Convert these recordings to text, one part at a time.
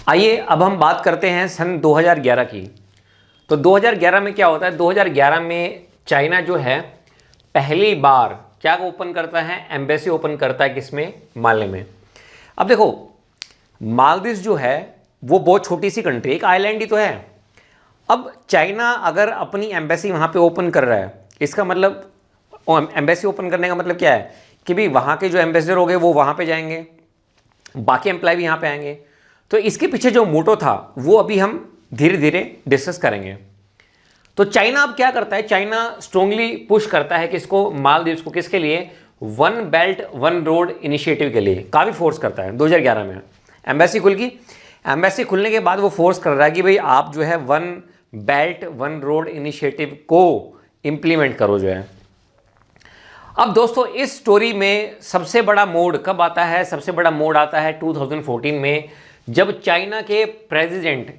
आइए अब हम बात करते हैं सन 2011 की। तो 2011 में क्या होता है, 2011 में चाइना जो है पहली बार क्या ओपन करता है, एम्बेसी ओपन करता है किसमें, माले में। अब देखो मालदीव्स जो है वो बहुत छोटी सी कंट्री, एक आइलैंड ही तो है। अब चाइना अगर अपनी एम्बेसी वहाँ पे ओपन कर रहा है, इसका मतलब एम्बेसी ओपन करने का मतलब क्या है कि भाई वहाँ के जो एम्बेसडर हो गए वो वहाँ पे जाएंगे, बाकी एम्प्लॉय भी यहाँ पे आएंगे। तो इसके पीछे जो मोटो था वो अभी हम धीरे धीरे डिस्कस करेंगे। तो चाइना अब क्या करता है, चाइना स्ट्रांगली पुश करता है किसको, मालदीव्स को, किसके लिए, one belt one road initiative के लिए काफ़ी फोर्स करता है। 2011 में एम्बेसी खुल गई, एम्बेसी खुलने के बाद वो फोर्स कर रहा है कि भाई आप जो है one belt one road initiative को इम्प्लीमेंट करो जो है। अब दोस्तों इस स्टोरी में सबसे बड़ा मोड़ कब आता है, सबसे बड़ा मोड़ आता है 2014 में, जब चाइना के प्रेसिडेंट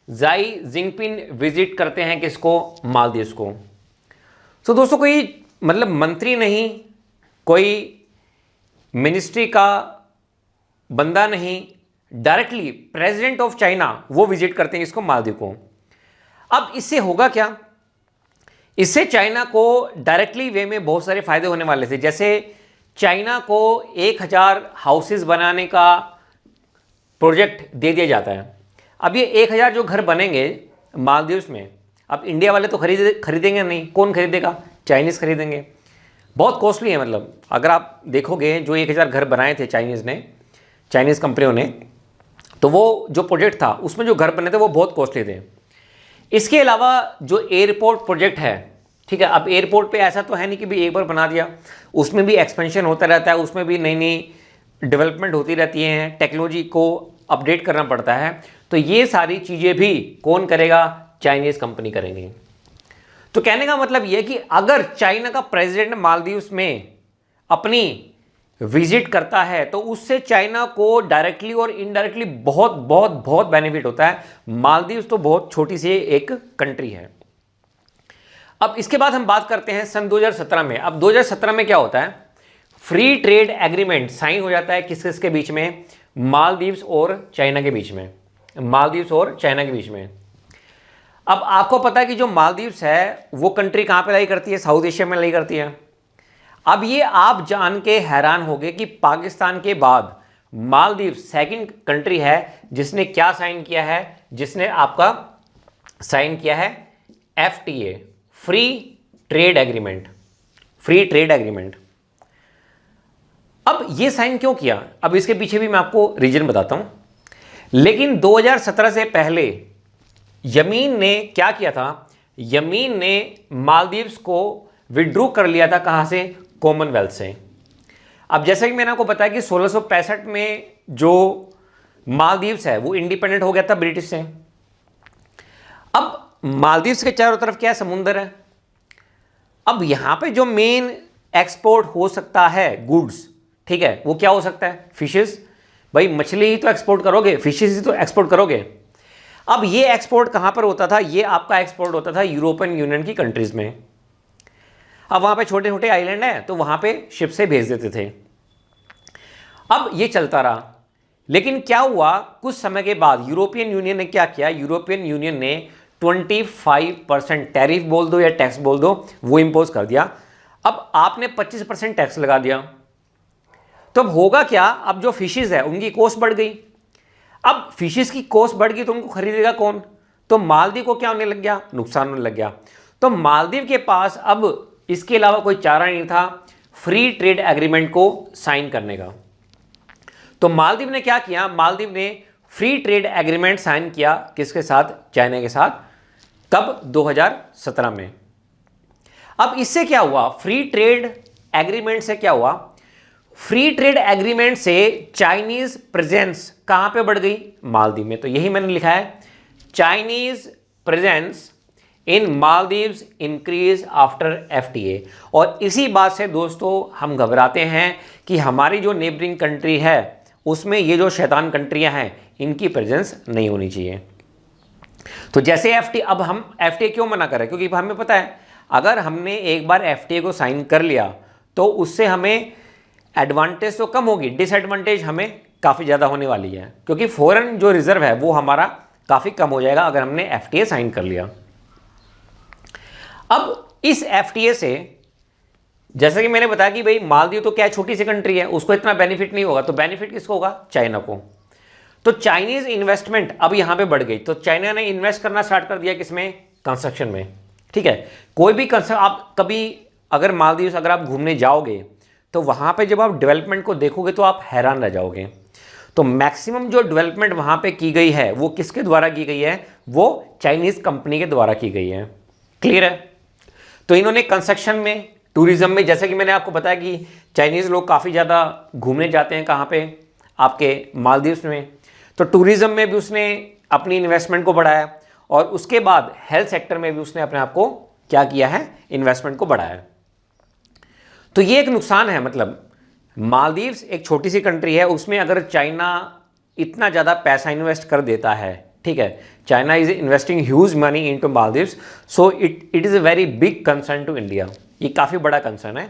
जाई जिंगपिंग विजिट करते हैं किसको, मालदीव्स को। तो दोस्तों कोई मतलब मंत्री नहीं, कोई मिनिस्ट्री का बंदा नहीं, डायरेक्टली प्रेसिडेंट ऑफ चाइना वो विजिट करते हैं इसको, मालदीव को। अब इससे होगा क्या, इससे चाइना को डायरेक्टली वे में बहुत सारे फायदे होने वाले थे। जैसे चाइना को 1000 हाउसेस बनाने का प्रोजेक्ट दे दिया जाता है। अब ये 1000 जो घर बनेंगे मालदीव्स में, अब इंडिया वाले तो खरीदेंगे नहीं, कौन खरीदेगा, चाइनीज़ खरीदेंगे। बहुत कॉस्टली है, मतलब अगर आप देखोगे जो 1000 घर बनाए थे चाइनीज़ कंपनियों ने, तो वो जो प्रोजेक्ट था उसमें जो घर बने थे वो बहुत कॉस्टली थे। इसके अलावा जो एयरपोर्ट प्रोजेक्ट है, ठीक है, अब एयरपोर्ट पे ऐसा तो है नहीं कि भी एक बार बना दिया, उसमें भी एक्सपेंशन होता रहता है, उसमें भी नई नई डेवलपमेंट होती रहती हैं, टेक्नोलॉजी को अपडेट करना पड़ता है। तो ये सारी चीज़ें भी कौन करेगा, चाइनीज़ कंपनी करेंगी। तो कहने का मतलब ये कि अगर चाइना का प्रेसिडेंट मालदीव्स में अपनी विजिट करता है तो उससे चाइना को डायरेक्टली और इनडायरेक्टली बहुत बहुत बहुत बेनिफिट होता है। मालदीव्स तो बहुत छोटी सी एक कंट्री है। अब इसके बाद हम बात करते हैं सन 2017 में। अब 2017 में क्या होता है, फ्री ट्रेड एग्रीमेंट साइन हो जाता है किस किसके बीच में, मालदीव्स और चाइना के बीच में, मालदीव्स और चाइना के बीच में। अब आपको पता है कि जो मालदीव्स है वो कंट्री कहाँ पे लाई करती है, साउथ एशिया में लाई करती है। अब ये आप जान के हैरान होंगे कि पाकिस्तान के बाद मालदीव सेकंड कंट्री है जिसने क्या साइन किया है, जिसने आपका साइन किया है FTA, free trade agreement, free trade agreement. अब ये साइन क्यों किया, अब इसके पीछे भी मैं आपको रीजन बताता हूं। लेकिन 2017 से पहले यमीन ने क्या किया था, यमीन ने मालदीव्स को विड्रू कर लिया था, कहां से, कॉमनवेल्थ से। अब जैसे कि मैंने आपको बताया कि 1665 में जो मालदीव्स है वो इंडिपेंडेंट हो गया था ब्रिटिश से। अब मालदीव्स के चारों तरफ क्या है, समुंदर है। अब यहां पे जो मेन एक्सपोर्ट हो सकता है गुड्स, ठीक है, वो क्या हो सकता है, फिशेस। भाई मछली ही तो एक्सपोर्ट करोगे, फिशेस ही तो एक्सपोर्ट करोगे। अब ये एक्सपोर्ट कहां पर होता था, ये आपका एक्सपोर्ट होता था यूरोपियन यूनियन की कंट्रीज में। अब वहां पे छोटे छोटे आइलैंड है तो वहां पे शिप से भेज देते थे। अब ये चलता रहा, लेकिन क्या हुआ, कुछ समय के बाद यूरोपियन यूनियन ने क्या किया, यूरोपियन यूनियन ने 25% टैरिफ बोल दो या टैक्स बोल दो, वो इंपोज कर दिया। अब आपने 25% टैक्स लगा दिया, तो अब होगा क्या, अब जो फिशेज है उनकी कॉस्ट बढ़ गई। अब फिशेज की कॉस्ट बढ़ गई तो उनको खरीदेगा कौन, तो मालदीव को क्या होने लग गया, नुकसान होने लग गया। तो मालदीव के पास अब इसके अलावा कोई चारा नहीं था फ्री ट्रेड एग्रीमेंट को साइन करने का। तो मालदीव ने क्या किया, मालदीव ने फ्री ट्रेड एग्रीमेंट साइन किया किसके साथ, चाइना के साथ। कब, 2017 में। अब इससे क्या हुआ, फ्री ट्रेड एग्रीमेंट से क्या हुआ, फ्री ट्रेड एग्रीमेंट से चाइनीज प्रेजेंस कहां पे बढ़ गई, मालदीव में। तो यही मैंने लिखा है, Chinese presence in Maldives increase after FTA। और इसी बात से दोस्तों हम घबराते हैं कि हमारी जो नेबरिंग कंट्री है उसमें ये जो शैतान कंट्रियां हैं इनकी प्रेजेंस नहीं होनी चाहिए। तो जैसे FTA, अब हम FTA क्यों मना करें, क्योंकि हमें पता है अगर हमने एक बार FTA को साइन कर लिया तो उससे हमें एडवांटेज तो कम होगी, डिसएडवांटेज हमें काफ़ी ज़्यादा होने वाली है, क्योंकि फॉरेन जो रिजर्व है वो हमारा काफ़ी कम हो जाएगा अगर हमने FTA साइन कर लिया। अब इस FTA से जैसे कि मैंने बताया कि भाई मालदीव तो क्या छोटी सी कंट्री है, उसको इतना बेनिफिट नहीं होगा, तो बेनिफिट किसको होगा? चाइना को। तो चाइनीज इन्वेस्टमेंट अब यहां पे बढ़ गई, तो चाइना ने इन्वेस्ट करना स्टार्ट कर दिया किसमें? कंस्ट्रक्शन में। ठीक है, कोई भी आप कभी अगर मालदीव अगर आप घूमने जाओगे तो वहां पे जब आप डेवलपमेंट को देखोगे तो आप हैरान रह जाओगे। तो मैक्सिमम जो डेवलपमेंट वहां पे की गई है वो किसके द्वारा की गई है? वो चाइनीज कंपनी के द्वारा की गई है। क्लियर है? तो इन्होंने कंस्ट्रक्शन में, टूरिज्म में, जैसे कि मैंने आपको बताया कि चाइनीज़ लोग काफ़ी ज़्यादा घूमने जाते हैं कहाँ पे? आपके मालदीव्स में। तो टूरिज्म में भी उसने अपनी इन्वेस्टमेंट को बढ़ाया और उसके बाद हेल्थ सेक्टर में भी उसने अपने आप को क्या किया है? इन्वेस्टमेंट को बढ़ाया। तो ये एक नुकसान है, मतलब मालदीव्स एक छोटी सी कंट्री है, उसमें अगर चाइना इतना ज़्यादा पैसा इन्वेस्ट कर देता है, ठीक है, China is investing huge money into Maldives, so it is a very big concern to India. ये काफ़ी बड़ा कंसर्न है।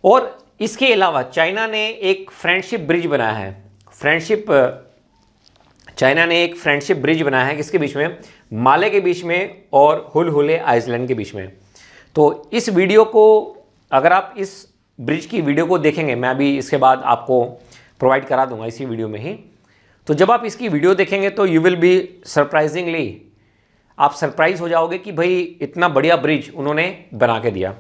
और इसके अलावा चाइना ने एक फ्रेंडशिप ब्रिज बनाया है। चाइना ने एक फ्रेंडशिप ब्रिज बनाया है किसके बीच में? माले के बीच में और हुलहुले आइसलैंड के बीच में। तो इस वीडियो को, अगर आप इस ब्रिज की वीडियो को देखेंगे, मैं अभी इसके बाद आपको प्रोवाइड करा दूंगा इसी वीडियो में ही, तो जब आप इसकी वीडियो देखेंगे तो यू विल बी सरप्राइजिंगली, आप सरप्राइज हो जाओगे कि भाई इतना बढ़िया ब्रिज उन्होंने बना के दिया।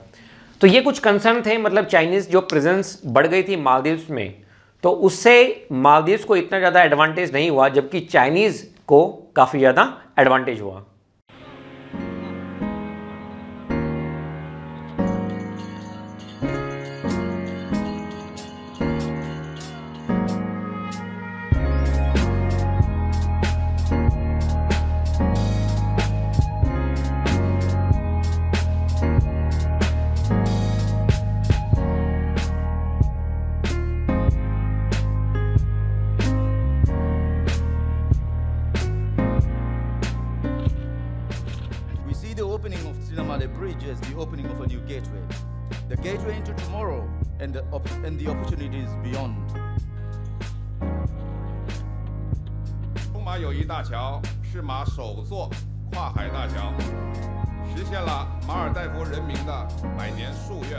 तो ये कुछ कंसर्न थे, मतलब चाइनीज़ जो प्रेजेंस बढ़ गई थी मालदीव्स में, तो उससे मालदीव्स को इतना ज़्यादा एडवांटेज नहीं हुआ, जबकि चाइनीज़ को काफ़ी ज़्यादा एडवांटेज हुआ। Sinamale Bridge as the opening of a new gateway, the gateway into tomorrow and the opportunities beyond. 中马友谊大桥是马首座跨海大桥，实现了马尔代夫人民的百年夙愿。